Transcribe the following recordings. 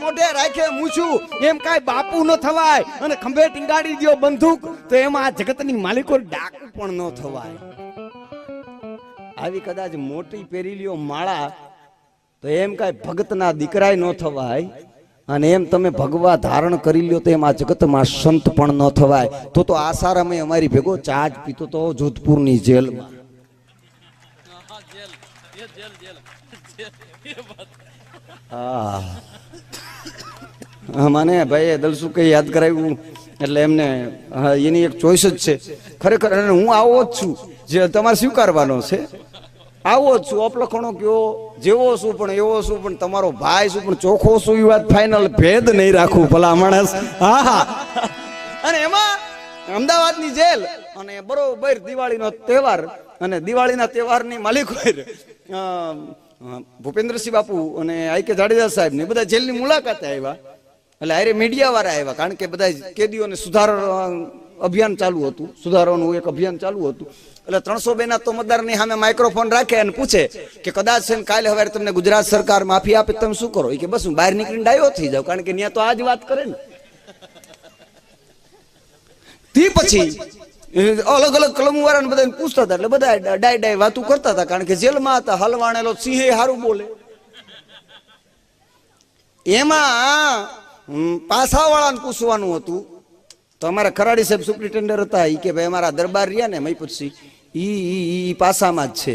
મોઢે રાખે મૂછું એમ કાંઈ બાપુ ન થવાય અને ખંભે ટીંગાડી દ્યો બંદૂક તો એમાં આ જગતની માલિકો ડાકુ પણ ન થવાય. આવી કદાચ મોટી પહેરી લ્યો માળા તો એમ કાંઈ ભગતના દીકરાય ન થવાય અને એમ તમે ભગવા ધારણ કરી લ્યો તો એમ આ જગતમાં સંત પણ ન થવાય. તો આસારામે અમારી ભેગો ચા જ પીતો તો જોધપુરની જેલમાં. મને ભાઈ દલસુ કઈ યાદ કરાવ્યું એટલે એમને એની એક ચોઈસ જ છે ખરેખર. અને હું આવો જ છું જે તમારે સ્વીકારવાનો છે. આવો જ છું, અપલખણો કયો જેવો છું પણ એવો છું પણ તમારો ભાઈ છું પણ ચોખ્ખો છું એ વાત ફાઇનલ. ભેદ નહીં રાખવું ભલા માણસ. હા હા. અને એમાં અમદાવાદની જેલ અને બરોબર દિવાળીનો તહેવાર અને દિવાળીના તહેવારની માલિક ભૂપેન્દ્રસિંહ બાપુ અને આઈ કે જાડેજા સાહેબ ને બધા જેલની મુલાકાતે આવ્યા. એટલે અરે મીડિયા વાળા આવ્યા કારણ કે બધા કેદીઓને સુધારવા અભિયાન ચાલુ હતું, સુધારવાનું એક અભિયાન ચાલુ હતું. એટલે 302 ના તો મતદારની સામે માઇક્રોફોન રાખે અને પૂછે કે કદાચ છે કાલે હવે તમને ગુજરાત સરકાર માફી આપે તમે શું કરો? કે બસ હું બહાર નીકળીને ડાયો થઈ જાઉં કારણ કે ત્યાં તો આ જ વાત કરે ને. તે પછી અલગ અલગ કલમો વાળાને બધા પૂછતા હતા એટલે બધા ડાય વાતું કરતા હતા કારણ કે જેલમાં હતા. હલવાણેલો સિંહે હારું બોલે. એમાં પાસા વાળાને પૂછવાનું હતું તો અમારા ખરાડી સાહેબ સુપ્રિન્ટેન્ડર હતા એ કે ભાઈ અમારા દરબાર રહ્યા ને મહીપતસિંહ ઈ પાસામાં જ છે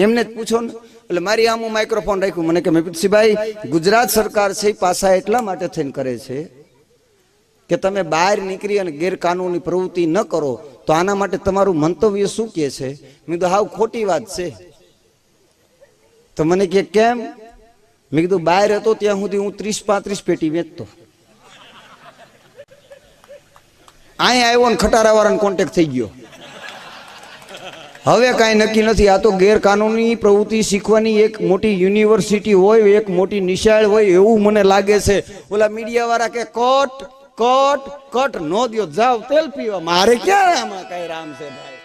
એમને જ પૂછો ને. એટલે મારી આમ માઇક્રોફોન રાખ્યું મને કે મહીપતસિંહભાઈ ગુજરાત સરકાર છે પાસા એટલા માટે થઈને કરે છે કે તમે બહાર નીકળી અને ગેરકાનૂની પ્રવૃત્તિ ન કરો તો આના માટે તમારું મંતવ્ય શું કે છે? મેં કીધું હાવ ખોટી વાત છે. તો મને કે કેમ? મેં કીધું બહાર હતો ત્યાં સુધી હું 30-35 પેટી વેચતો. અહીંયા આવ્યો ને ખટારા વાળાનો કોન્ટેક્ટ થઈ ગયો. હવે કાંઈ નક્કી નથી. આ તો ગેરકાનૂની પ્રવૃત્તિ શીખવાની એક મોટી યુનિવર્સિટી હોય, એક મોટી નિશાળ હોય એવું મને લાગે છે. ઓલા મીડિયા વાળા કે કટ કટ કટ નો દો, જાવ તેલ પીવા. મારે ક્યાં આમાં કઈ રામ છે ભાઈ?